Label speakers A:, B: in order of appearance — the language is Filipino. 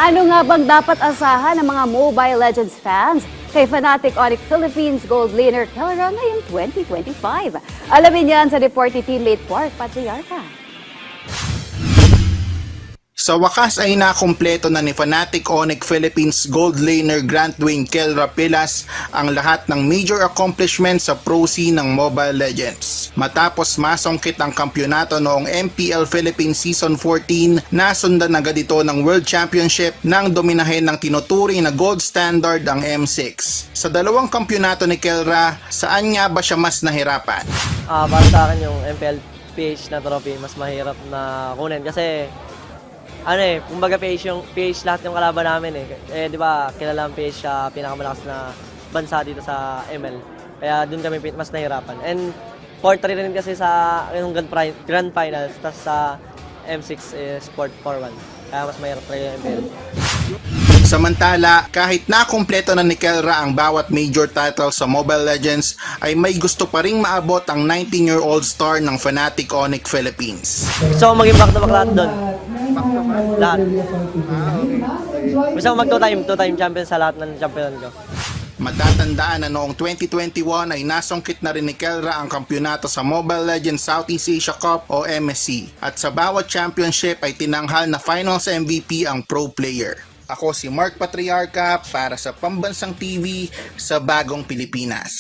A: Ano nga bang dapat asahan ng mga Mobile Legends fans kay Fnatic Onyx Philippines gold laner Kelra ngayong 2025? Alamin yan sa report ni teammate Mark Patriarca.
B: Sa wakas ay nakumpleto na ni Fnatic Onyx Philippines gold laner Grant Dwayne Kelra Pilas ang lahat ng major accomplishments sa pro scene ng Mobile Legends. Matapos masungkit ang kampyonato noong MPL Philippines Season 14, nasundan agad ito ng World Championship nang dominahin ng tinuturing na gold standard ang M6. Sa dalawang kampyonato ni Kelra, saan nga ba siya mas nahirapan?
C: Para sa akin yung MPL PH na trophy mas mahirap na kunin kasi kumbaga PH lahat yung kalaban namin di ba, kilala ang PH siya pinakamalakas na bansa dito sa ML. Kaya doon kami mas nahirapan. And 4-3 rin kasi sa yung Grand Finals, tapos sa M6 is 4-1. Kaya mas mahirap talaga yung MPL.
B: Samantala, kahit nakumpleto na ni Kelra ang bawat major title sa Mobile Legends, ay may gusto pa ring maabot ang 19-year-old star ng Fnatic Onyx Philippines.
C: Gusto ko maging back-to-back lahat doon. Lahat. Gusto ko mag-two-time champion sa lahat ng champion ko.
B: Matatandaan na noong 2021 ay nasungkit na rin ni Kelra ang kampyonato sa Mobile Legends Southeast Asia Cup o MSC. At sa bawat championship ay tinanghal na finals MVP ang pro player. Ako si Mark Patriarca para sa Pambansang TV sa Bagong Pilipinas.